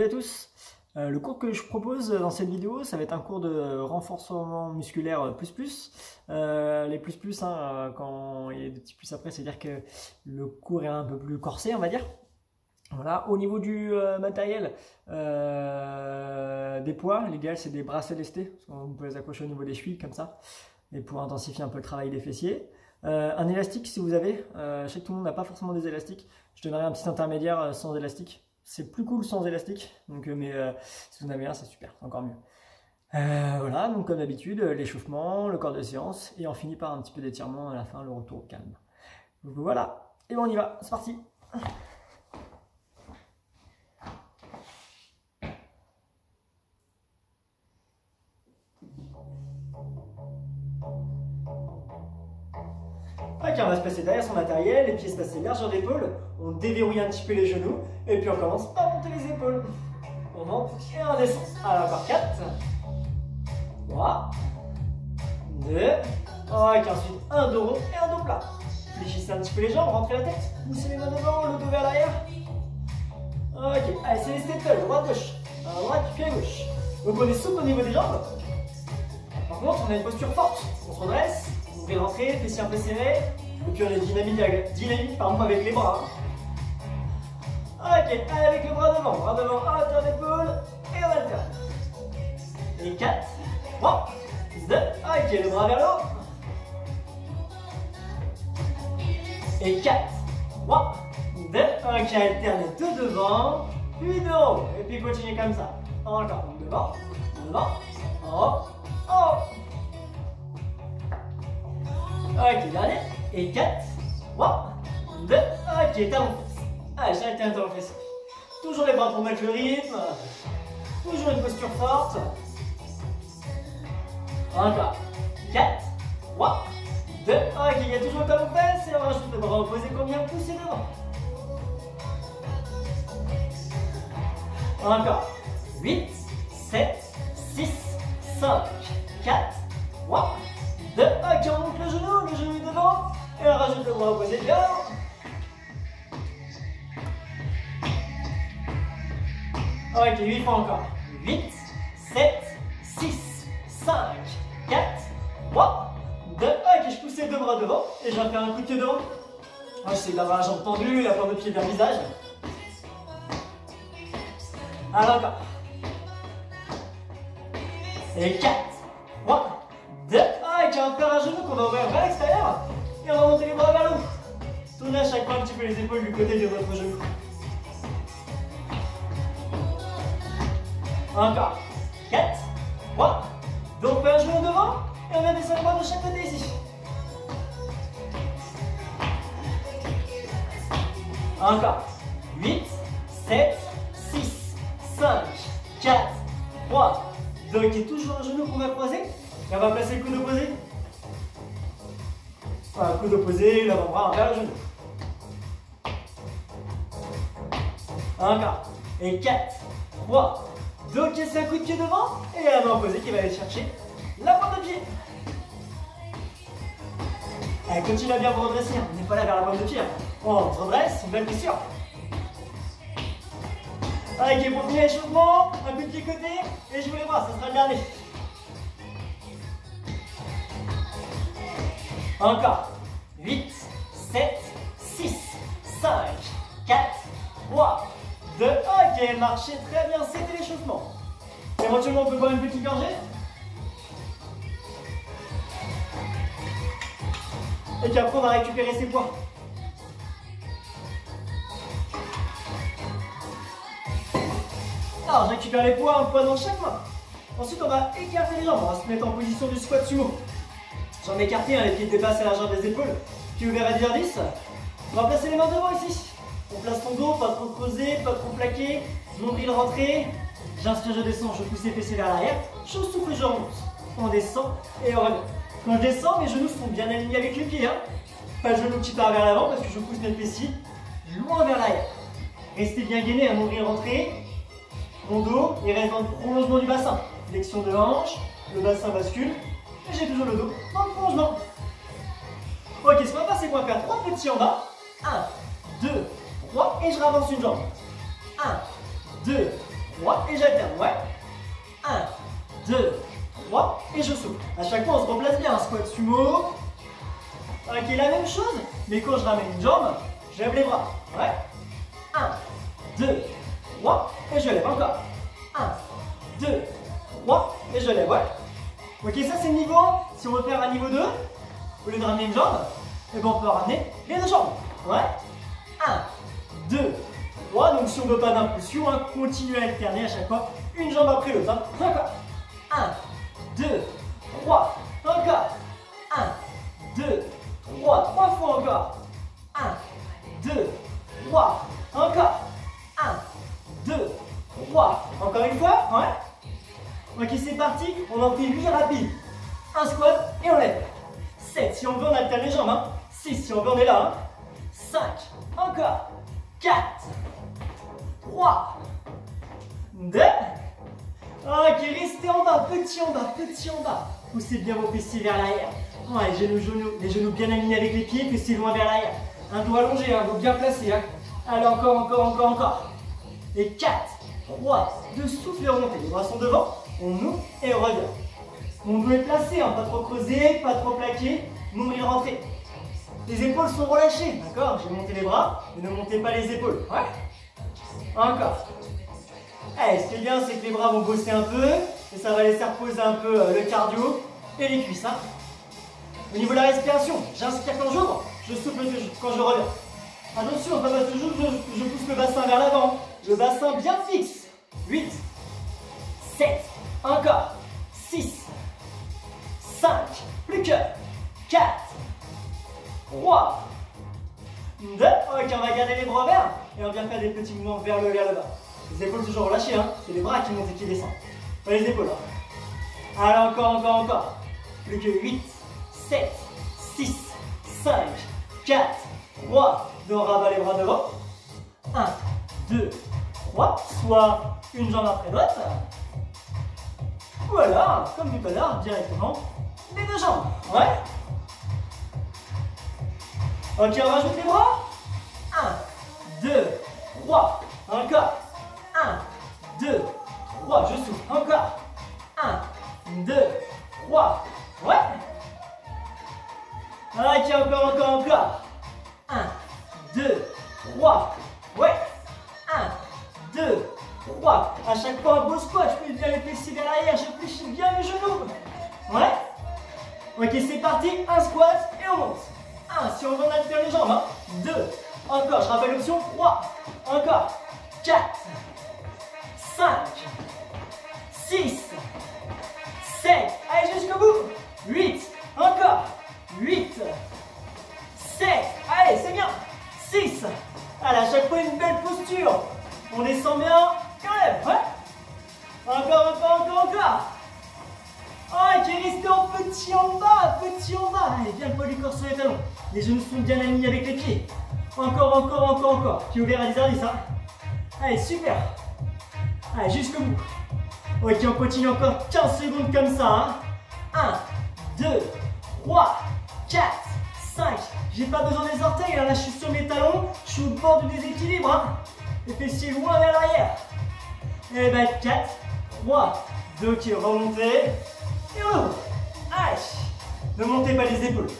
Salut à tous. Le cours que je propose dans cette vidéo, ça va être un cours de renforcement musculaire plus. Les plus, hein, quand il y a des petits plus après, c'est-à-dire que le cours est un peu plus corsé, on va dire. Voilà. Au niveau du matériel, des poids, l'idéal c'est des bracelets lestés, parce qu'on peut les accrocher au niveau des chevilles comme ça, et pour intensifier un peu le travail des fessiers. Un élastique si vous avez, je sais que tout le monde n'a pas forcément des élastiques, je donnerai un petit intermédiaire sans élastique. C'est plus cool sans élastique, donc, mais si vous en avez un, c'est super, c'est encore mieux. Voilà, donc comme d'habitude, l'échauffement, le corps de séance, et on finit par un petit peu d'étirement à la fin, le retour au calme. Donc voilà, et bon, on y va, c'est parti. Ok, on va se placer derrière son matériel, les pieds se passer largeur d'épaule, on déverrouille un petit peu les genoux, et puis on commence par monter les épaules. On monte et on descend. Alors encore 4, 3, 2, ok, ensuite un dos rond et un dos plat. Fléchissez un petit peu les jambes, rentrez la tête, poussez les mains devant, le dos vers l'arrière. Ok, allez, c'est les step-up, droite-gauche, à droite puis à gauche. Vous prenez souple au niveau des jambes. Par contre, on a une posture forte, on se redresse. Vous pouvez rentrer, fessiers un peu serrés, et puis on est dynamique avec les bras. Ok, allez avec le bras devant, à hauteur d'épaule, et on alterne. Et 4, 3, 2, ok, le bras vers le haut. Et 4, 3, 2, ok, alternez tout devant, puis de haut, et puis continuez comme ça. Encore, devant, en haut, en haut. Ok, dernier. Et 4, 3, 2, ok, talon fesse. Allez, j'alterne talon fesse. Toujours les bras pour mettre le rythme. Toujours une posture forte. Encore. 4, 3, 2, ok, il y a toujours le talon fesse. Et on rajoute le bras opposé qu'on vient pousser devant. Encore. 8, 7, 6, 5, 4, 3, 2, ok, on monte le genou est devant, et on rajoute le bras opposé devant. Ok, 8 fois encore. 8, 7, 6, 5, 4, 3, 2, ok, je pousse les deux bras devant, et je vais faire un coup de pied devant. J'essaie d'avoir la jambe tendue, la pointe de pied vers le visage. Alors encore. Et 4, 3, 2, ok, on va faire un genou qu'on va ouvrir vers l'extérieur et on va monter les bras vers le haut. Tournez à chaque fois un petit peu les épaules du côté de votre genou. Encore. 4, 3, 2, on fait un genou devant et on vient descendre les bras de chaque côté ici. Encore. 8, 7, 6, 5, 4, 3, 2, ok, toujours un genou qu'on va croiser. Et on va placer le coude opposé. Voilà, coude opposé, l'avant-bras envers le genou. Encore. Et 4, 3, 2, ok, c'est un coup de pied devant. Et la main opposée qui va aller chercher la pointe de pied. Allez, continuez à bien vous redresser. On n'est pas là vers la pointe de pied. On se redresse, une belle posture. Ok, pour finir l'échauffement, un coup de pied côté. Et je vous les bras, ça sera le dernier. Encore. 8, 7, 6, 5, 4, 3, 2, ok, marchez très bien, c'était l'échauffement. Éventuellement, on peut boire une petite gorgée. Et puis après, on va récupérer ses poids. Alors, je récupère les poids, un poids dans chaque main. Ensuite, on va écarter les jambes, on va se mettre en position du squat sumo. Jambes écartées, les pieds dépassent à la largeur des épaules, pieds ouverts à 10-10. On va placer les mains devant ici. On place son dos, pas trop creusé, pas trop plaqué. Nombril rentré. J'inspire, je descends, je pousse les fessiers vers l'arrière. Je souffle, je remonte. On descend et on revient. Quand je descends, mes genoux sont bien alignés avec les pieds. Pas le genou qui part vers l'avant parce que je pousse mes fessiers loin vers l'arrière. Restez bien gainé, un nombril rentré. Mon dos, il reste dans le prolongement du bassin. Flexion de hanche, le bassin bascule. Et j'ai toujours le dos dans le prolongement. Ok, ce qu'on va faire, c'est qu'on va faire 3 petits en bas. 1, 2, 3, et je ravance une jambe. 1, 2, 3 et j'alterne. Ouais. 1, 2, 3 et je souffle. À chaque fois, on se replace bien. Squat sumo. Ok, la même chose, mais quand je ramène une jambe, je lève les bras. Ouais. 1, 2, 3 et je lève encore. 1, 2, 3 et je lève. Ouais. Ok, ça c'est le niveau 1. Si on veut faire un niveau 2, au lieu de ramener une jambe, et ben on peut ramener les deux jambes. Ouais. 1, 2, 3. Donc si on ne veut pas d'impulsion, hein, continuez à alterner à chaque fois une jambe après l'autre. Hein. Encore. 1, 2, 3. Encore. 1, 2, 3. 3 fois encore. 1, 2, 3. Encore. 1, 2, 3. Encore une fois. Ouais. Ok, c'est parti. On en fait 8 rapides. Un squat et on lève. 7 si on veut, on alterne les jambes. Hein. 6 si on veut, on est là. Hein. 5. Encore. 4. 3. 2. Ok, restez en bas. Petit en bas. Petit en bas. Poussez bien vos fessiers vers l'arrière. Ouais, les genoux bien alignés avec les pieds. Fessiers loin vers l'arrière. Un doigt allongé, un dos bien placé. Hein. Allez, encore. Et 4, 3, 2, souffle et remontez. Les bras sont devant. On ouvre et on revient. Mon dos est placé, hein, pas trop creusé, pas trop plaqué. Nombril rentré. Les épaules sont relâchées, d'accord? J'ai monté les bras, mais ne montez pas les épaules. Ouais. Encore. Ce qui est bien, c'est que les bras vont bosser un peu, et ça va laisser reposer un peu le cardio et les cuisses. Hein. Au niveau de la respiration, j'inspire quand j'ouvre, je souffle quand je reviens. Attention, pas parce que je pousse le bassin vers l'avant. Le bassin bien fixe. 8, 7, encore. 6, 5, plus que 4, 3, 2. Ok, on va garder les bras ouverts et on vient faire des petits mouvements vers le bas. Les épaules toujours relâchées, hein. C'est les bras qui montent et qui descendent. Pas les épaules. Hein. Allez, encore. Plus que 8, 7, 6, 5, 4, 3. On rabat les bras devant. 1, 2, 3. Soit une jambe après l'autre. Voilà, comme tout à l'heure, directement les deux jambes. Ouais. Ok, on rajoute les bras. 1, 2, 3. Encore. 1, 2, 3. Je souffle. Encore. 1, 2, 3. Ouais. Ok, encore. 1, 2, 3. Ouais. 1, 2, 3. À chaque fois un beau squat, je peux bien les fessiers vers l'arrière, je fléchis bien les genoux. Ouais. Ok, c'est parti. Un squat et on monte. 1, si on veut, on alterne les jambes. Hein. 2. Encore, je rappelle l'option. 3. Encore. 4. 5. 6. 7. Allez, jusqu'au bout. 8. Encore. 8. 7. Allez, c'est bien. 6. Allez, à chaque fois, une belle posture. On descend bien. Et on lève. Ouais. Encore. Ok, restez en petit en bas. Allez, bien le poids du corps sur les talons. Les genoux sont bien alignés avec les pieds. Encore. Pied ouvert à 10 hein. Allez, super. Allez, jusqu'au bout. Ok, on continue encore 15 secondes comme ça. Hein. 1, 2, 3, 4, 5. J'ai pas besoin des orteils. Là, je suis sur mes talons. Je suis au bord du déséquilibre. Hein. Les fessiers loin vers l'arrière. Et ben 4, 3, 2, ok, remontez. Et on ouvre. Allez. Ne montez pas les épaules.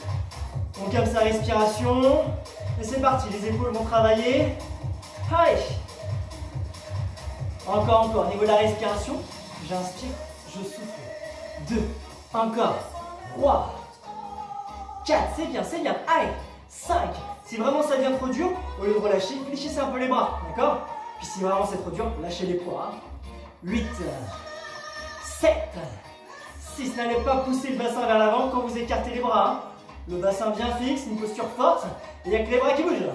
On calme sa respiration. Et c'est parti, les épaules vont travailler. Allez. Encore. Au niveau de la respiration, j'inspire, je souffle. 2. Encore. 3. 4. C'est bien. Allez. 5. Si vraiment ça devient trop dur, au lieu de relâcher, fléchissez un peu les bras. D'accord? Puis si vraiment c'est trop dur, lâchez les poids. 8. 7. 6. N'allez pas pousser le bassin vers l'avant quand vous écartez les bras. Hein. Le bassin bien fixe, une posture forte. Et il n'y a que les bras qui bougent.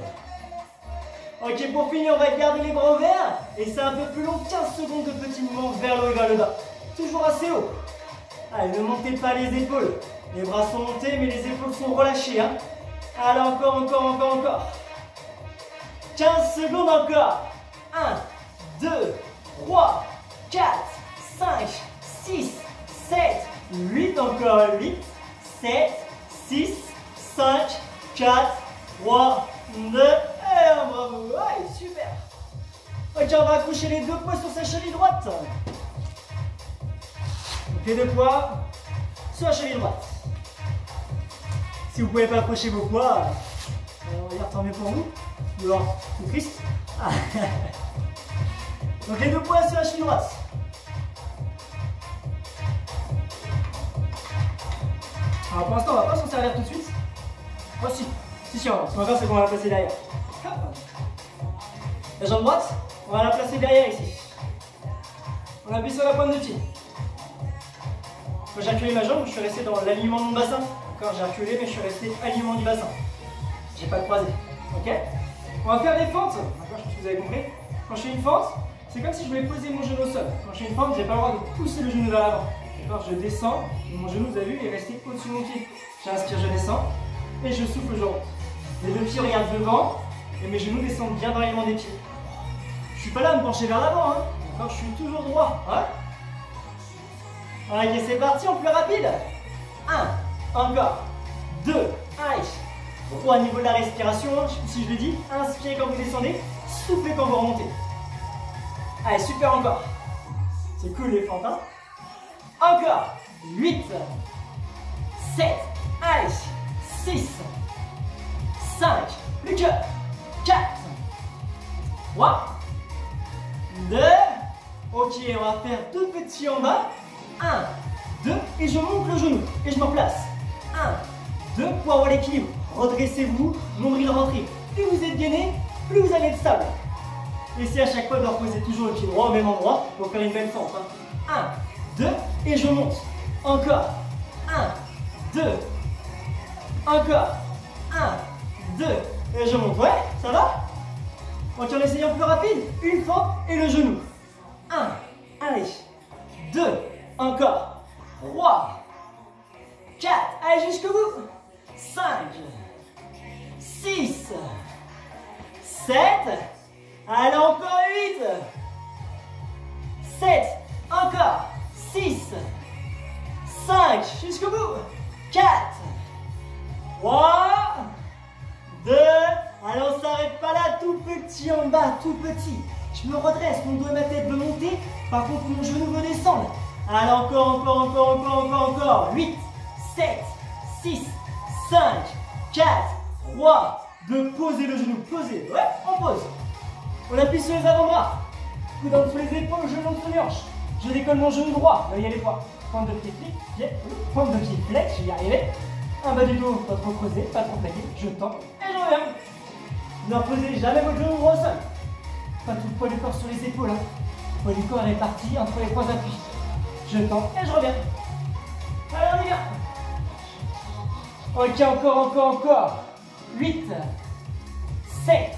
Ok, pour finir, on va garder les bras ouverts. Et c'est un peu plus long, 15 secondes de petits mouvements vers le haut et vers le bas. Toujours assez haut. Allez, ne montez pas les épaules. Les bras sont montés, mais les épaules sont relâchées. Hein. Allez, encore. 15 secondes encore. 1, 2, 3, 4, 5, 6, 7, 8. Encore 8, 7, 6, 5, 4, 3, 2. Et bravo. Allez, super. Ok, on va accrocher les 2 poids sur sa cheville droite. Donc les 2 poids sur la cheville droite. Si vous ne pouvez pas accrocher vos poids, on va dire tant mieux pour vous. Ou alors, c'est triste. Ah. Donc les 2 poids sur la cheville droite. Alors pour l'instant, on ne va pas s'en servir tout de suite. Oh si, si, on va. Ce qu'on va faire, c'est qu'on va la placer derrière. Hop. La jambe droite, on va la placer derrière ici. On appuie sur la pointe de pied. Quand j'ai acculé ma jambe, je suis resté dans l'alignement de mon bassin. Quand j'ai acculé, mais je suis resté alignement du bassin. J'ai pas croisé. Ok? On va faire des fentes. D'accord, je pense que vous avez compris. Quand je fais une fente, c'est comme si je voulais poser mon genou au sol. Quand je fais une fente, j'ai pas le droit de pousser le genou vers l'avant. D'accord, je descends. Et mon genou, vous avez vu, est resté au-dessus de mon pied. J'inspire, je descends. Et je souffle, je remonte. Les 2 pieds regardent devant. Et mes genoux descendent bien dans l'alignement des pieds. Je suis pas là à me pencher vers l'avant. Hein. D'accord, je suis toujours droit. Hein. Ok, c'est parti, en plus rapide. 1, encore. 2, allez. 3, au niveau de la respiration, si je le dis, inspirez quand vous descendez, soufflez quand vous remontez. Allez, super encore. C'est cool les fentes, hein. Encore. 8, 7, allez. 6, 5, plus que 4, 3, 2, ok, on va faire tout petit en bas. 1, 2, et je monte le genou, et je me replace. 1, 2, pour avoir l'équilibre. Redressez-vous, nombril rentré. Plus vous êtes gainé, plus vous allez être stable. Essayez à chaque fois de reposer toujours le pied droit au même endroit pour faire une belle fente. 1, 2, et je monte. Encore. 1, 2, encore. 1, 2, et je monte. Ouais, ça va? Ok, en essayant plus rapide, une fente et le genou. 1, allez. 2, encore. 3, 4, allez jusqu'au bout. 5, 6, 7, allez encore 8, 7, encore, 6, 5, jusqu'au bout, 4, 3, 2, allez on s'arrête pas là, tout petit en bas, tout petit. Je me redresse, mon dos et ma tête veut monter, par contre mon genou veut descendre. Allez encore, 8, 7, 6, 5, 4, 3, 2, posez le genou, posez, ouais, on pose. On appuie sur les avant-bras, coude sous les épaules, genou sous les hanches. Je décolle mon genou droit, là il y a les poids. Pointe de pied flex, pointe de pied flex, je vais y arriver. Un bas du dos, pas trop creusé, pas trop plaqué, je tends et je reviens. Ne reposez jamais votre genou droit au sol. Pas tout le poids du corps sur les épaules. Hein. Le poids du corps est réparti entre les 3 appuis. Je tends et je reviens. Allez, on y va. Ok, encore. 8, 7,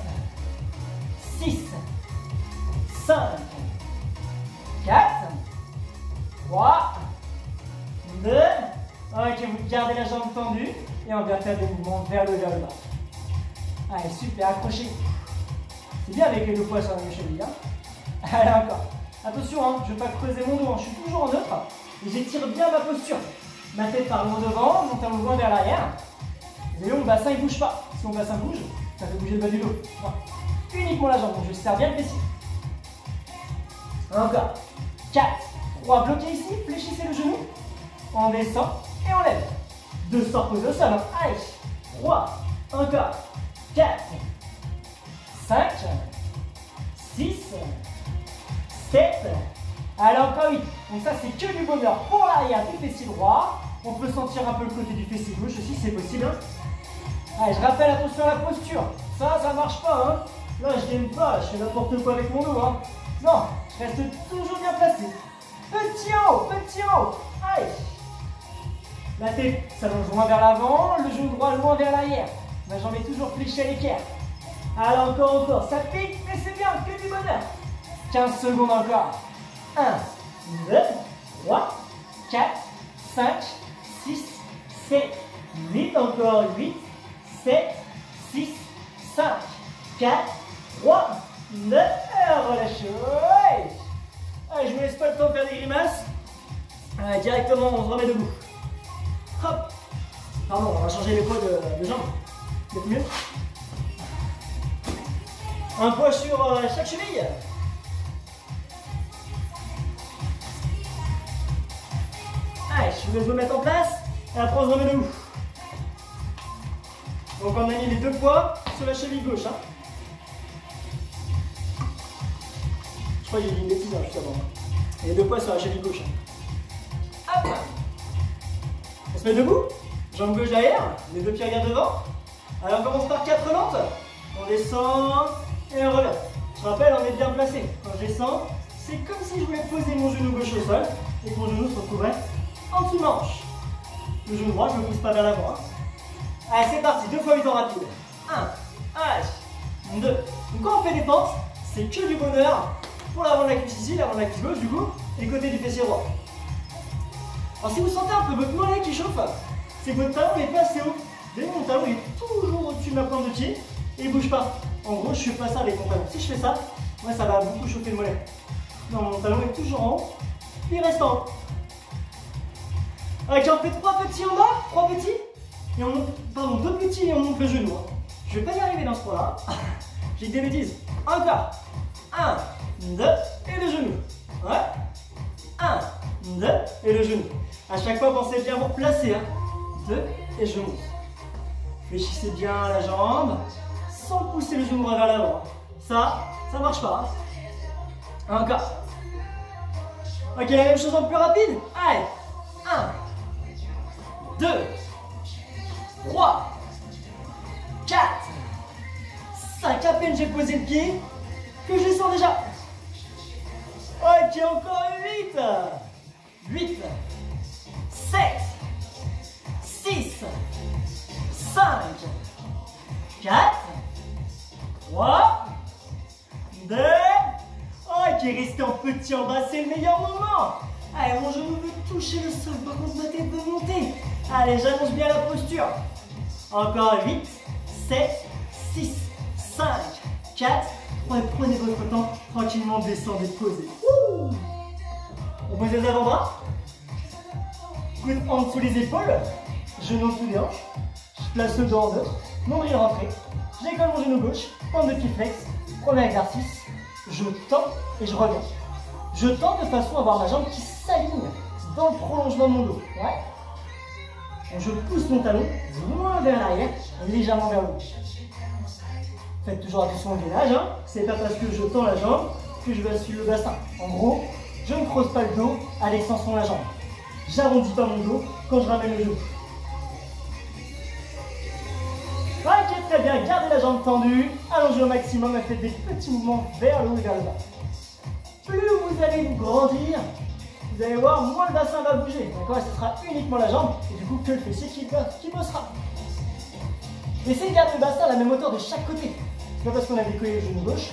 6, 5, 4, 3, 2, ok, vous gardez la jambe tendue et on va faire des mouvements vers le bas. Allez, super, accrochez. C'est bien avec les 2 poids sur la cheville. Hein. Allez, encore. Attention, hein, je ne vais pas creuser mon dos, hein. Je suis toujours en neutre et j'étire bien ma posture. Ma tête par le devant, mon talon loin vers l'arrière. Vous voyez, mon bassin il ne bouge pas. Si mon bassin bouge, ça fait bouger le bas du dos. Non. Uniquement la jambe, donc je serre bien le fessier. Encore. 4, 3, bloquez ici, fléchissez le genou. On descend et on lève. 2 sorts posés au sol. Hein. Allez. 3, encore. 4, 5, 6, 7, allez encore 8. Donc ça c'est que du bonheur pour l'arrière du fessier droit. On peut sentir un peu le côté du fessier gauche aussi, c'est possible. Hein. Allez, je rappelle, attention à la posture. Ça marche pas. Hein. Là, je n'aime pas, je fais n'importe quoi avec mon dos. Hein. Non, je reste toujours bien placé. Petit en haut. Allez. La tête s'allonge loin vers l'avant, le genou droit loin vers l'arrière. Ma jambe est toujours fléchée à l'équerre. Allez, encore. Ça pique, mais c'est bien, que du bonheur. 15 secondes encore. 1, 2, 3, 4, 5, 6, 7, 8, encore 8, 7, 6, 5, 4, 3, 2, relâchez. Allez, je vous laisse pas le temps de faire des grimaces. Allez, directement, on se remet debout. Hop. Pardon, on va changer les poids de jambes. C'est mieux. Un poids sur chaque cheville. Allez, je vous laisse me mettre en place. Et après, on se remet debout. Donc, on a mis les 2 poids sur la cheville gauche. Hein. Je crois que j'ai dit une bêtise hein, juste avant. Et les 2 poids sur la cheville gauche. Hop. On se met debout. Jambe gauche derrière. Les 2 pieds regardent devant. Alors, on commence par 4 lentes. On descend et on revient. Je rappelle, on est bien placé. Quand je descends, c'est comme si je voulais poser mon genou gauche au sol et que mon genou se retrouverait en dessous de ma hanche. Le genou droit, je ne le pousse pas vers l'avant. Hein. Allez, c'est parti. 2 fois 8 en rapide. 1, allez, 2. Donc, quand on fait des pentes, c'est que du bonheur pour l'avant de la cuisse ici, l'avant de la cuisse gauche du coup, et le côté du fessier droit. Alors, si vous sentez un peu votre mollet qui chauffe, c'est que votre talon n'est pas assez haut. Vous voyez, mon talon il est toujours au-dessus de ma pointe de pied et il ne bouge pas. En gros, je ne fais pas ça avec mon talon. Si je fais ça, moi ça va beaucoup chauffer le mollet. Non, mon talon est toujours en haut, il reste en haut. Ok, on fait 3 petits en bas, 3 petits, et on monte, pardon, 2 petits et on monte le genou. Hein. Je ne vais pas y arriver dans ce point-là. J'ai dit des bêtises. Encore. 1, 2, et le genou. Ouais. 1, 2, et le genou. À chaque fois, pensez bien à vous placer. Hein. 2, et je monte. Fléchissez bien la jambe, sans pousser le genou droit vers l'avant. Ça marche pas. Hein. Encore. Ok, la même chose en plus rapide. Allez. 1, 2, 3, 4, 5. À peine j'ai posé le pied, que je descends déjà. Ok, encore 8. 8, 7, 6, 5, 4, 3, 2, ok, restez en petit en bas, c'est le meilleur moment. Allez, mon genou veut toucher le sol, par contre ma tête veut monter. Allez, j'allonge bien la posture. Encore 8, 7, 6, 5, 4, 3, et prenez votre temps, tranquillement descendez, posez. On pose les avant-bras, coude en dessous les épaules, genou en dessous des hanches. Je place le dos en deux, nombril rentré, je décolle mon genou gauche, pente de pied flex, premier exercice, je tends et je reviens. Je tends de façon à avoir ma jambe qui s'aligne dans le prolongement de mon dos. Ouais. Je pousse mon talon loin vers l'arrière, légèrement vers le haut. Faites toujours attention au gainage, hein. C'est pas parce que je tends la jambe que je vais suivre le bassin. En gros, je ne creuse pas le dos à l'extension de la jambe. J'arrondis pas mon dos quand je ramène le genou. Ok, très bien, gardez la jambe tendue, allongez au maximum et faites des petits mouvements vers le haut et vers le bas. Plus vous allez vous grandir, vous allez voir, moins le bassin va bouger. D'accord, et ce sera uniquement la jambe, et du coup que le fessier qui bossera. Essayez de garder le bassin à la même hauteur de chaque côté. C'est pas parce qu'on a décollé le genou gauche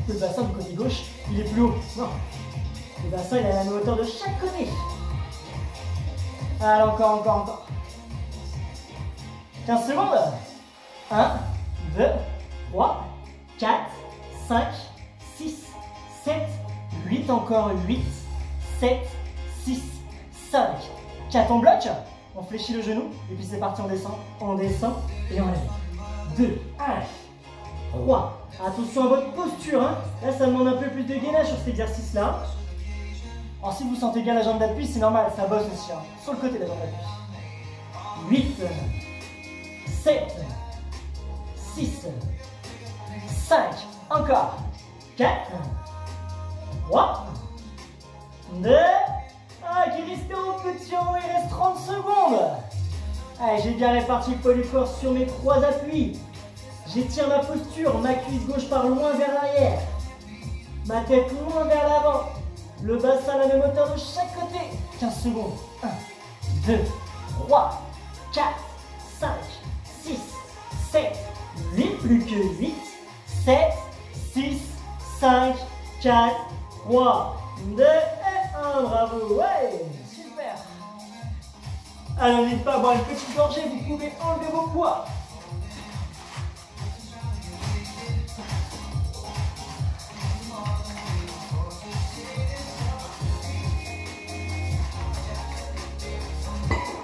que le bassin du côté gauche, il est plus haut. Non. Le bassin, il est à la même hauteur de chaque côté. Allez, encore. 15 secondes. 1, 2, 3, 4, 5, 6, 7, 8, encore 8, 7, 6, 5, 4, on bloque, on fléchit le genou, et puis c'est parti, on descend, et on lève. 2, 1, 3, attention à votre posture, hein. Là ça demande un peu plus de gainage sur cet exercice-là. Alors si vous sentez bien la jambe d'appui, c'est normal, ça bosse aussi, hein. Sur le côté de la jambe d'appui. 8, 7, 6, 5, encore, 4, 3, 2, qui restez au petit en haut, il reste 30 secondes. Allez, j'ai bien réparti le poids du corps sur mes 3 appuis. J'étire ma posture, ma cuisse gauche part loin vers l'arrière, ma tête loin vers l'avant, le bassin à la même hauteur de chaque côté. 15 secondes. 1, 2, 3, 4, 5, 6, 7, 8, plus que 8, 7, 6, 5, 4, 3, 2 et 1, bravo, ouais, super. Alors n'hésitez pas à boire une petite gorgée, vous pouvez enlever vos poids.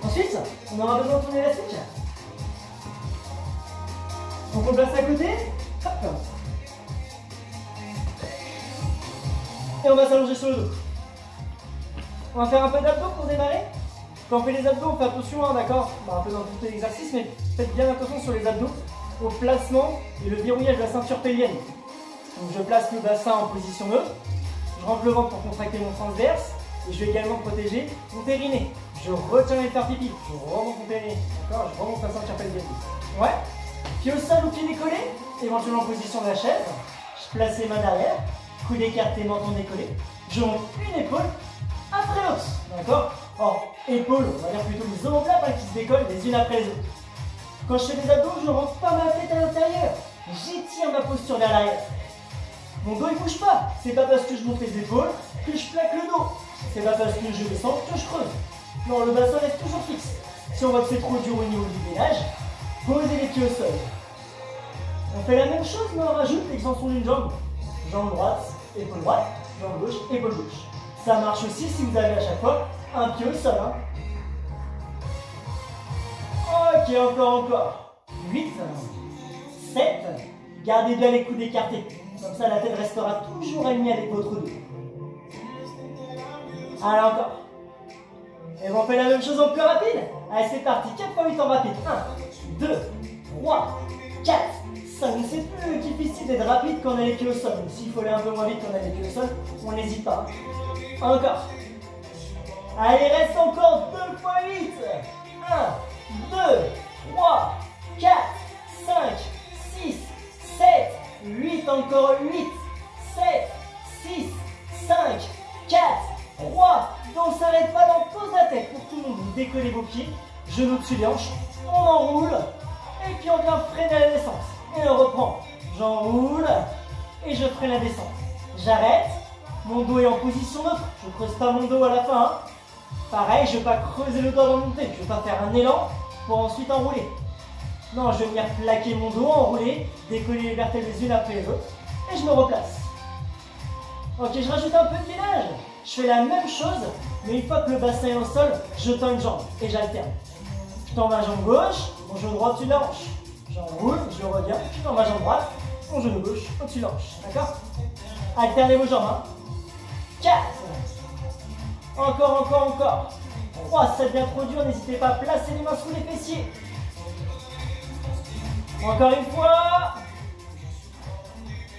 Ensuite, on aura besoin de son élastique. Donc on place à côté, hop. Et on va s'allonger sur le dos. On va faire un peu d'abdos pour démarrer. Quand on fait les abdos, on fait attention, hein, d'accord, un peu dans tout l'exercice, mais faites bien attention sur les abdos, au placement et le verrouillage de la ceinture pelvienne. Donc je place le bassin en position neutre, je rentre le ventre pour contracter mon transverse, et je vais également protéger mon périnée. Je retiens les faire pipi, je remonte mon périnée, d'accord, je remonte la ceinture pelvienne. Ouais. Pied au sol ou pied décollé, éventuellement en position de la chaise, je place les mains derrière, coude écarté, menton décollé, je monte une épaule après l'autre, d'accord. Or, épaules, on va dire plutôt les omoplates qui se décollent les unes après les autres. Quand je fais des abdos, je ne rentre pas ma tête à l'intérieur. J'étire ma posture vers l'arrière. Mon dos ne bouge pas. C'est pas parce que je monte les épaules que je plaque le dos. C'est pas parce que je descends que je creuse. Non, le bassin reste toujours fixe. Si on voit que c'est trop dur au niveau du gainage, posez les pieds au sol. On fait la même chose, mais on rajoute l'extension d'une jambe. Jambe droite, épaule droite, jambe gauche, épaule gauche. Ça marche aussi si vous avez à chaque fois un pied au sol. Hein. Ok, encore. 8, 7. Gardez bien les coudes écartés. Comme ça, la tête restera toujours alignée avec votre dos. Allez, encore. Et on fait la même chose en plus rapide. Allez, c'est parti. 4 fois 8 en rapide. 1, 2, 3, 4, 5. C'est plus difficile d'être rapide quand on a les pieds au sol. Donc s'il faut aller un peu moins vite quand on a les pieds au sol, on n'hésite pas. Encore. Allez, reste encore 2 fois 8. 1, 2, 3, 4, 5, 6, 7, 8. Encore 8, 7, 6, 5, 4, 3. Donc, on ne s'arrête pas, dans pose la tête. Pour tout le monde, vous décollez vos pieds, genoux dessus les hanches, on enroule, et puis on vient freiner la descente. Et on reprend. J'enroule, et je freine la descente. J'arrête, mon dos est en position neutre. Je ne creuse pas mon dos à la fin. Hein. Pareil, je ne vais pas creuser le dos avant de monter. Je ne vais pas faire un élan pour ensuite enrouler. Non, je vais venir plaquer mon dos, enrouler, décoller les vertèbres les unes après les autres, et je me replace. Ok, je rajoute un peu de gainage. Je fais la même chose, mais une fois que le bassin est au sol, je tends une jambe et j'alterne. Je tends ma jambe gauche, mon genou droit au-dessus de la hanche. J'enroule, je reviens, je tends ma jambe droite, mon genou gauche au-dessus de la hanche. D'accord? Alternez vos jambes. Hein. 4. Encore. 3, ça devient trop dur, n'hésitez pas à placer les mains sous les fessiers. Encore une fois.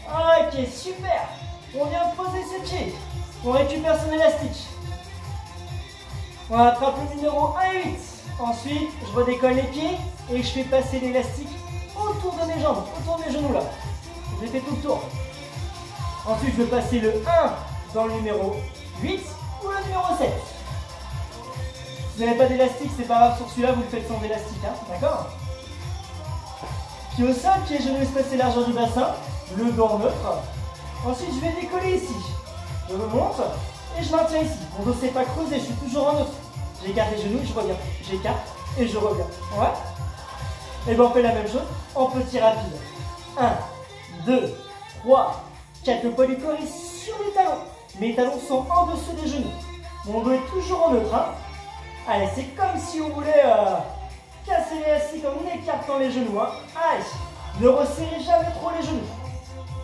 Ok, super. On vient poser ses pieds. On récupère son élastique. On attrape le numéro 1 et 8. Ensuite, je redécolle les pieds et je fais passer l'élastique autour de mes jambes, autour de mes genoux là. J'ai fait tout le tour. Ensuite, je vais passer le 1 dans le numéro 8 ou le numéro 7. Si vous n'avez pas d'élastique, c'est pas grave, sur celui-là, vous le faites sans élastique, hein, d'accord? Pied au sol, pieds, genoux espacés largeur du bassin, le dos en neutre. Ensuite, je vais décoller ici. Je remonte et je maintiens ici. Mon dos ne s'est pas creusé, je suis toujours en neutre. J'écarte les genoux, je reviens. J'écarte et je reviens. Ouais. Et bien on fait la même chose en petit rapide. 1, 2, 3, 4. Le poids du corps est sur les talons. Mes talons sont en dessous des genoux. Mon dos est toujours en neutre. Hein. Allez, c'est comme si on voulait casser l'élastique en écartant les genoux. Hein. Allez, ne resserrez jamais trop les genoux.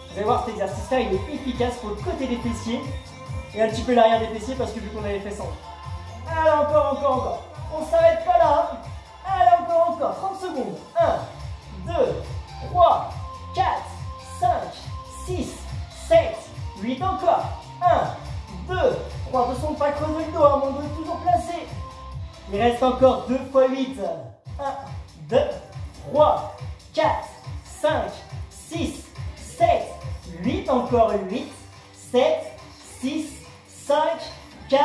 Vous allez voir, cet exercice-là, il est efficace pour le côté des fessiers et un petit peu l'arrière des fessiers parce que vu qu'on a les fesses en haut. Allez, encore. On ne s'arrête pas là. Hein. Allez, encore. 30 secondes. 1, 2, 3, 4, 5, 6, 7, 8 encore. 1, 2, 3. Attention de ne pas creuser le dos. Hein. Mon dos est toujours placé. Il reste encore 2 fois 8. 1, 2, 3, 4, 5, 6, 7, 8, encore 8, 7, 6, 5, 4,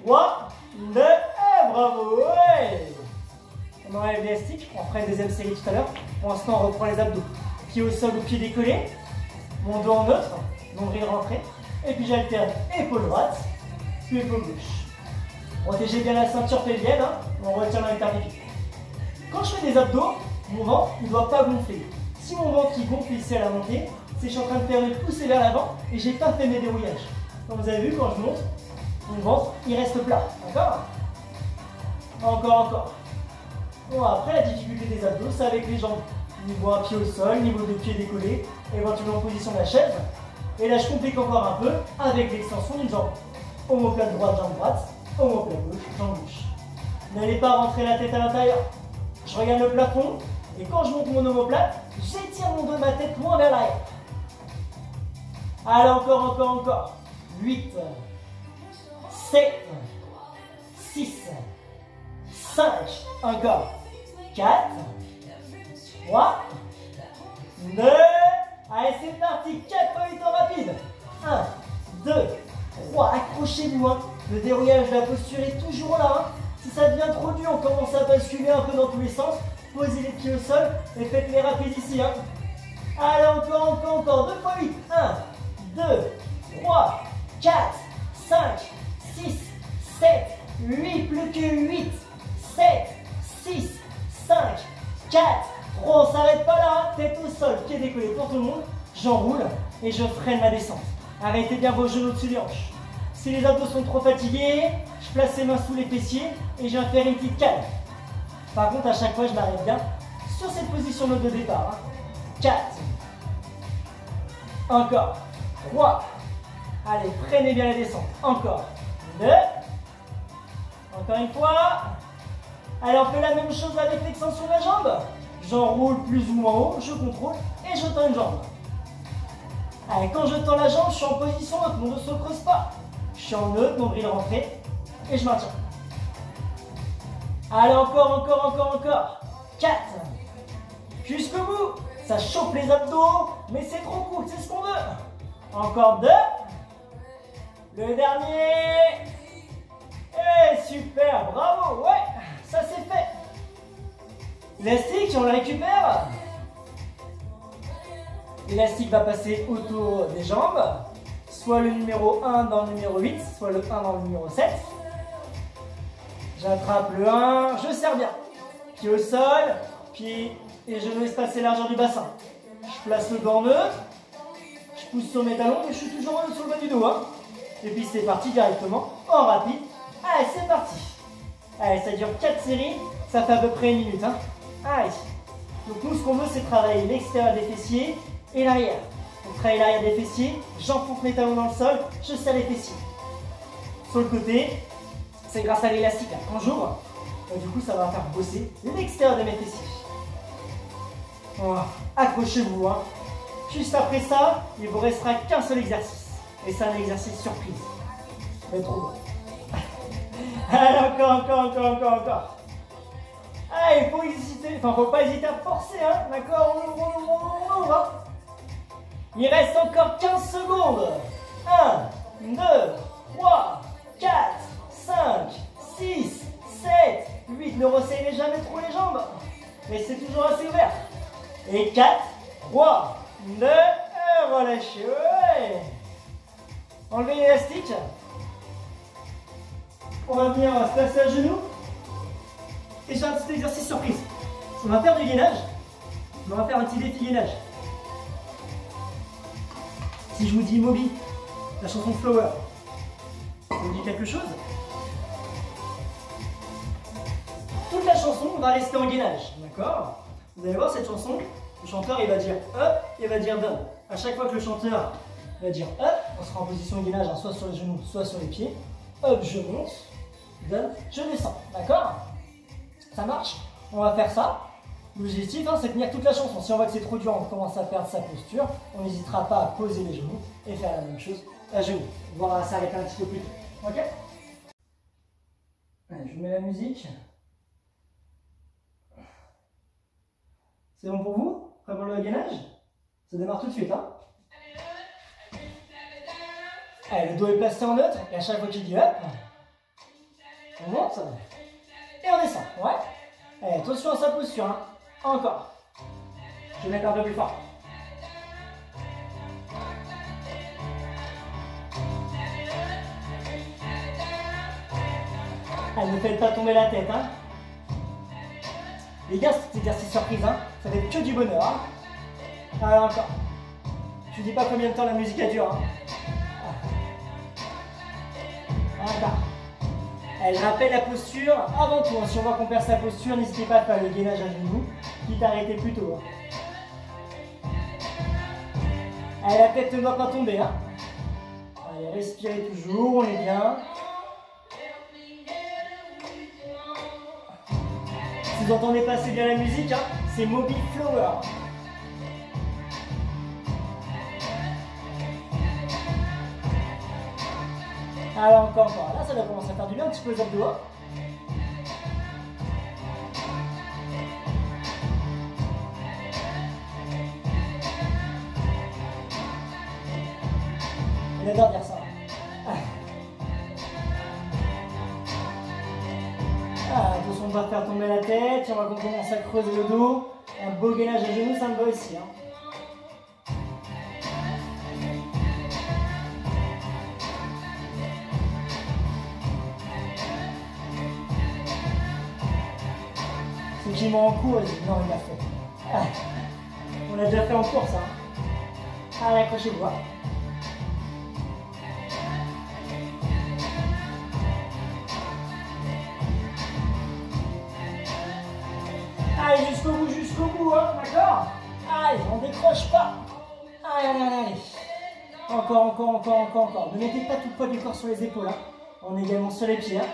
3, 2, et bravo, ouais. On enlève l'élastique, on fera une deuxième série tout à l'heure. Pour l'instant, on reprend les abdos. Pied au sol ou pied décollé, mon dos en neutre, nombril rentré, et puis j'alterne épaule droite, puis épaule gauche. Protégez bien la ceinture pelvienne, hein, on retient l'intermédiaire. Quand je fais des abdos, mon ventre ne doit pas gonfler. Si mon ventre qui gonfle ici à la montée, c'est que je suis en train de faire une poussée vers l'avant et j'ai pas fait mes dérouillages. Comme vous avez vu, quand je monte, mon ventre il reste plat. D'accord? Encore. Bon, après la difficulté des abdos, c'est avec les jambes. Niveau un pied au sol, niveau 2 pieds décollés, éventuellement en position de la chaise. Et là je complique encore un peu avec l'extension d'une jambe. Omoplate droite, jambe droite, omoplate gauche, jambe gauche. N'allez pas rentrer la tête à l'intérieur. Je regarde le plafond et quand je monte mon omoplate, j'étire mon dos de ma tête loin vers l'arrière. Allez, encore. 8, 7, 6, 5, encore. 4, 3, 2, allez c'est parti, 4 8 en rapide. 1, 2, 3, accrochez-vous, hein. Le dérouillage de la posture est toujours là. Hein. Si ça devient trop dur, on commence à basculer un peu dans tous les sens. Posez les pieds au sol et faites-les rapides ici. Hein. Allez, encore, 2 fois 8. 1, 2, 3, 4, 5, 6, 7, 8, plus que 8, 7, 6, 5, 4, 3, on s'arrête pas là, hein. Tête au sol, pied décollé pour tout le monde, j'enroule et je freine ma descente. Arrêtez bien vos genoux au-dessus des hanches. Si les abdos sont trop fatigués, je place les mains sous les fessiers et je viens faire une petite cale. Par contre, à chaque fois, je m'arrête bien sur cette position de départ. Hein. 4, encore, 3, allez, freinez bien la descente, encore, 2, encore une fois. Allez, on fait la même chose avec l'extension de la jambe. J'enroule plus ou moins haut, je contrôle et je tends une jambe. Allez, quand je tends la jambe, je suis en position neutre, mon dos ne se creuse pas. Je suis en neutre, nombril rentré et je maintiens. Allez, encore. 4. Jusqu'au bout. Ça chauffe les abdos, mais c'est trop cool, c'est ce qu'on veut. Encore 2. Le dernier. Et super, bravo, ouais, ça c'est fait. L'élastique, on le récupère. L'élastique va passer autour des jambes, soit le numéro 1 dans le numéro 8, soit le 1 dans le numéro 7. J'attrape le 1, je serre bien. Pied au sol, pied et genoux espacés largeur du bassin. Je place le dos en neutre, je pousse sur mes talons et je suis toujours en neutre sur le bas du dos. Hein. Et puis c'est parti directement, en rapide. Allez, c'est parti. Allez, ça dure 4 séries, ça fait à peu près 1 minute. Hein. Allez. Donc nous, ce qu'on veut, c'est travailler l'extérieur des fessiers et l'arrière. On travaille l'arrière des fessiers, j'enfonce mes talons dans le sol, je serre les fessiers. Sur le côté, c'est grâce à l'élastique. Quand j'ouvre, du coup, ça va faire bosser l'extérieur de mes fessiers. Voilà. Accrochez-vous. Hein. Juste après ça, il ne vous restera qu'un seul exercice. Et c'est un exercice surprise. Mais trop bon. Allez, encore. Allez, faut hésiter, faut pas hésiter à forcer, hein, d'accord, on ouvre, hein. Il reste encore 15 secondes. 1, 2, 3, 4, 5, 6, 7, 8, ne resserrez jamais trop les jambes, mais c'est toujours assez ouvert. Et 4, 3, 2, et relâchez, ouais. Enlevez l'élastique. On va venir se placer à genoux. Et j'ai un petit exercice surprise. On va faire du gainage. On va faire un petit défi gainage. Si je vous dis Moby, la chanson Flower, ça vous dit quelque chose? Toute la chanson va rester en gainage, d'accord? Vous allez voir cette chanson, le chanteur il va dire up, il va dire down. À chaque fois que le chanteur va dire up, on sera en position de gainage, hein, soit sur les genoux, soit sur les pieds. Up, je monte, down, je descends, d'accord? Ça marche? On va faire ça. L'objectif, hein, c'est de tenir toute la chanson. Si on voit que c'est trop dur, on commence à perdre sa posture. On n'hésitera pas à poser les genoux et faire la même chose à genoux. Voir s'arrêter un petit peu plus tôt. Ok? Allez, je vous mets la musique. C'est bon pour vous? Prêt pour le gainage? Ça démarre tout de suite, hein? Allez, le dos est placé en neutre. Et à chaque fois que je dis hop, on monte et on descend. Ouais? Allez, attention à sa posture, hein. Encore. Je vais mettre un peu plus fort. Allez, ne faites pas tomber la tête, hein. Les gars, cet exercice surprise, hein, ça va être que du bonheur, hein. Allez, encore. Je ne dis pas combien de temps la musique a duré, hein. Encore. Elle rappelle la posture avant tout. Si on voit qu'on perd sa posture, n'hésitez pas à faire le gainage à genoux, quitte à arrêter plus tôt. Allez, la tête ne doit pas tomber. Hein. Allez, respirez toujours, on est bien. si vous entendez pas assez bien la musique, hein, c'est Moby Flower. Alors encore. Là, ça doit commencer à faire du bien, un petit peu les abdos. On adore dire ça. Attention de ne pas faire tomber la tête. On va commencer à creuser le dos. Un beau gainage à genoux, ça me va aussi. Hein. Ceux qui m'ont en cours, ils disent non, il l'a fait. On l'a déjà fait en cours, ça. Allez, accrochez-vous. Allez, jusqu'au bout, hein, d'accord? Allez, on décroche pas. Allez. Encore. Ne mettez pas tout le poids du corps sur les épaules, hein. On est également sur les pieds, hein.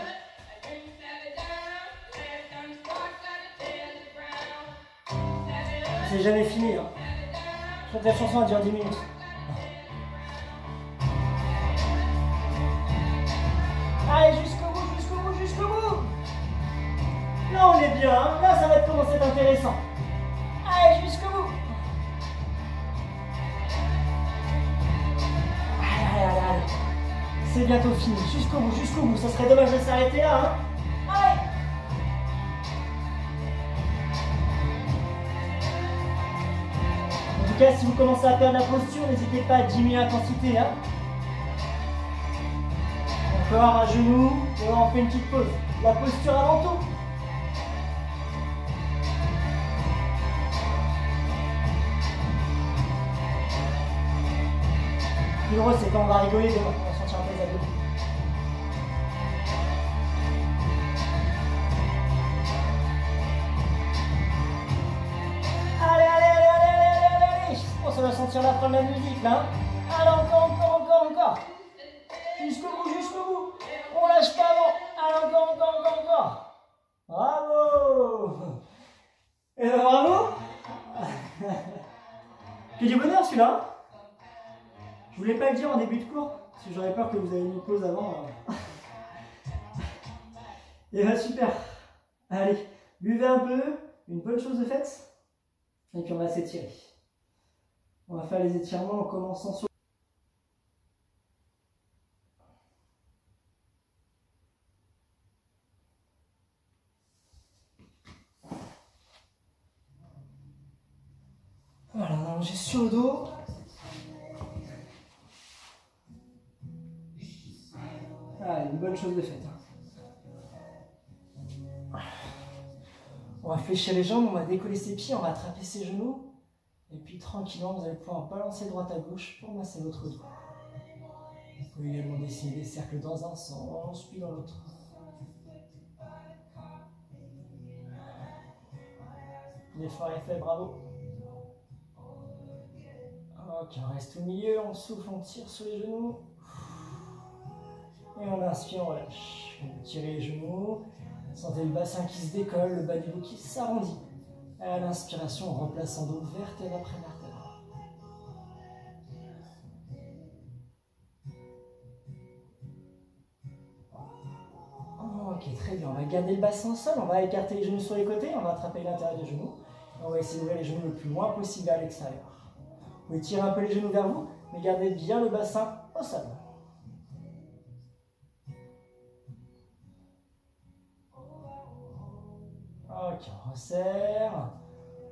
C'est jamais fini, hein. Je crois que la chanson a duré 10 minutes. Allez, jusqu'au bout. Là, on est bien, hein. Là, ça va commencer à être intéressant. Allez, jusqu'au bout. Allez. C'est bientôt fini. Jusqu'au bout. Ça serait dommage de s'arrêter là, hein. Allez. En tout cas, si vous commencez à perdre la posture, n'hésitez pas à diminuer l'intensité, hein. Encore à genoux, et on fait une petite pause. La posture avant tout. Le plus drôle, c'est quand on va rigoler demain, on va sentir un peu les abdos. Allez. Oh, ça va sentir la fin de la musique là. Allez, encore. Jusqu'au bout. On lâche pas avant. Allez, encore. Bravo. Et ben, bravo. J'ai du bonheur celui-là. Je voulais pas le dire en début de cours, parce que j'aurais peur que vous ayez mis pause avant. Et bien super. Allez, buvez un peu, une bonne chose de faite. Et puis on va s'étirer. On va faire les étirements en commençant sur... Voilà, on a allongé sur le dos. Allez, une bonne chose de faite. On va fléchir les jambes, on va décoller ses pieds, on va attraper ses genoux. Et puis tranquillement, vous allez pouvoir balancer de droite à gauche pour masser votre dos. Vous pouvez également dessiner des cercles dans un sens, puis dans l'autre. L'effort est fait, bravo. Ok, on reste au milieu, on souffle, on tire sur les genoux. Et on inspire, on relâche. Vous tirez les genoux, sentez le bassin qui se décolle, le bas du dos qui s'arrondit. À l'inspiration, on remplace en dos vertèbre après vertèbre. Ok, très bien. On va garder le bassin au sol, on va écarter les genoux sur les côtés, on va attraper l'intérieur des genoux. On va essayer d'ouvrir les genoux le plus loin possible vers l'extérieur. Vous pouvez tirer un peu les genoux vers vous, mais gardez bien le bassin au sol. Ok, on resserre.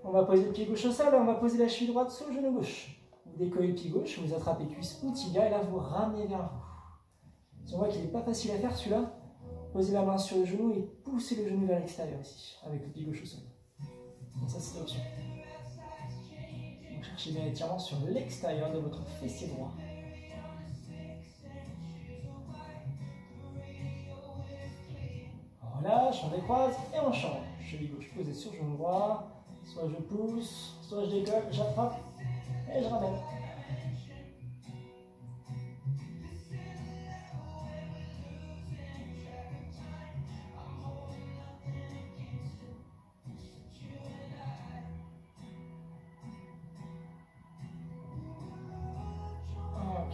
On va poser le pied gauche au sol, on va poser la cheville droite sur le genou gauche. Vous décollez le pied gauche, vous attrapez cuisse ou tibia et là vous ramenez vers vous. Si on voit qu'il n'est pas facile à faire celui-là, posez la main sur le genou et poussez le genou vers l'extérieur ici, avec le pied gauche au sol. Et ça c'est l'option. Donc cherchez bien l'étirement sur l'extérieur de votre fessier droit. On relâche, on décroise et on change. Cheville gauche posée sur genou droit. Soit je pousse, soit je décolle, j'attrape et je ramène.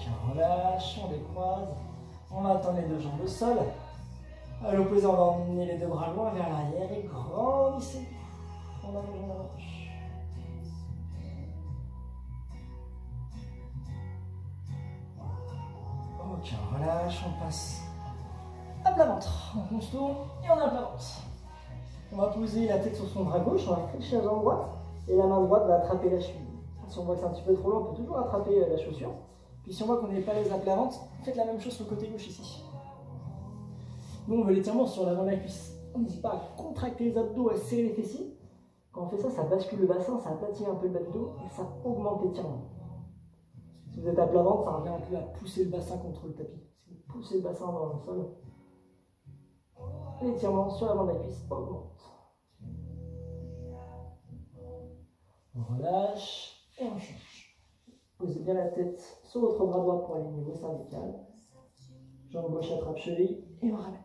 Ok, on relâche, on décroise. On va tendre les deux jambes au sol. À l'opposé, on va emmener les deux bras loin vers l'arrière et grandissez. On allonge, on allonge. Ok, on relâche, on passe à plat ventre. On se tourne et on a plat ventre. On va poser la tête sur son bras gauche, on va fléchir la jambe droite et la main droite va attraper la cheville. Si on voit que c'est un petit peu trop long, on peut toujours attraper la chaussure. Puis si on voit qu'on n'est pas à l'aise à plat ventre, faites la même chose sur le côté gauche ici. Nous, on veut l'étirement sur l'avant de la cuisse. On n'hésite pas à contracter les abdos, à serrer les fessiers. Quand on fait ça, ça bascule le bassin, ça aplatit un peu le bas du dos et ça augmente l'étirement. Si vous êtes à plat ventre, ça revient un peu à pousser le bassin contre le tapis. Si vous poussez le bassin dans le sol, l'étirement sur l'avant de la cuisse augmente. On relâche et on change. Posez bien la tête sur votre bras droit pour aligner vos cervicales. Jambe gauche attrape cheville et on ramène.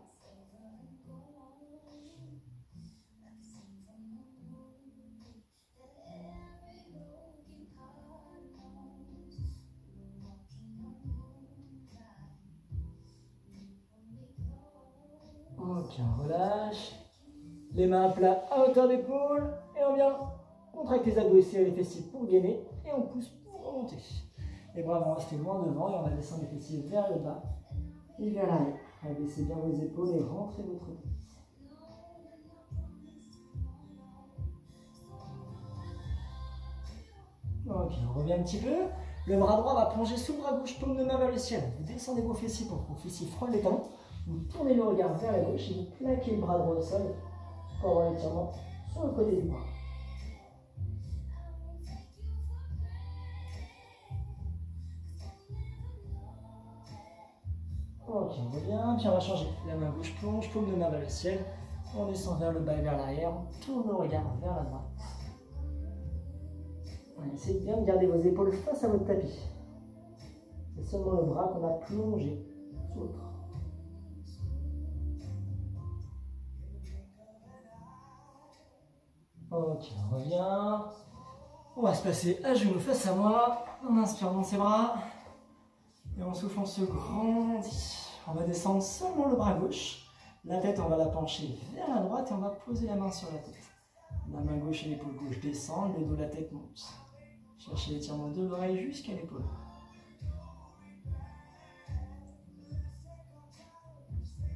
Ok, on relâche. Les mains à plat à hauteur d'épaule et on vient contracter les abdos et serrer les fessiers pour gainer et on pousse pour remonter. Les bras vont rester loin devant et on va descendre les fessiers vers le bas et vers l'arrière. Abaissez bien vos épaules et rentrez votre tête. Ok, on revient un petit peu. Le bras droit va plonger sous le bras gauche, paume de main vers le ciel. Vous descendez vos fessiers pour que vos fessiers frôlent les talons. Vous tournez le regard vers la gauche et vous plaquez le bras droit au sol pour avoir l'étirement sur le côté du bras. Ok, on revient, puis on va changer. La main gauche plonge, paume de main vers le ciel. On descend vers le bas et vers l'arrière. On tourne le regard vers la droite. Essayez bien de garder vos épaules face à votre tapis. C'est seulement le bras qu'on a plongé sous l'autre. Ok, on revient. On va se placer à genoux face à moi. On inspire dans ses bras. Et en soufflant, on se grandit. On va descendre seulement le bras gauche. La tête, on va la pencher vers la droite et on va poser la main sur la tête. La main gauche et l'épaule gauche descendent, le dos, la tête monte. Cherchez l'étirement de l'oreille jusqu'à l'épaule.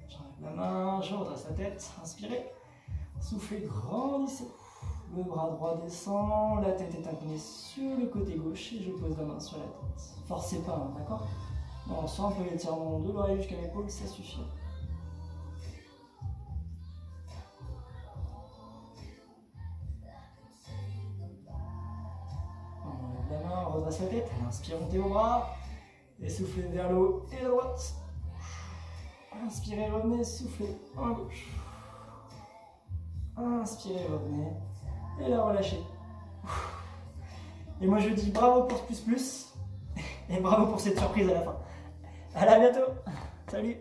J'enlève la main, je redresse la tête. Inspirez. Soufflez, grandissez. Le bras droit descend, la tête est inclinée sur le côté gauche et je pose la main sur la tête. Forcez pas, hein, d'accord? On sent un peu l'étirement de l'oreille jusqu'à l'épaule, ça suffit. On enlève la main, on redresse la tête, inspire, montez vos bras, et soufflez vers le haut et la droite. Inspirez, revenez, soufflez en gauche. Inspirez, revenez, et là relâchez. Et moi je dis bravo pour ce plus, et bravo pour cette surprise à la fin. Allez, à bientôt. Salut.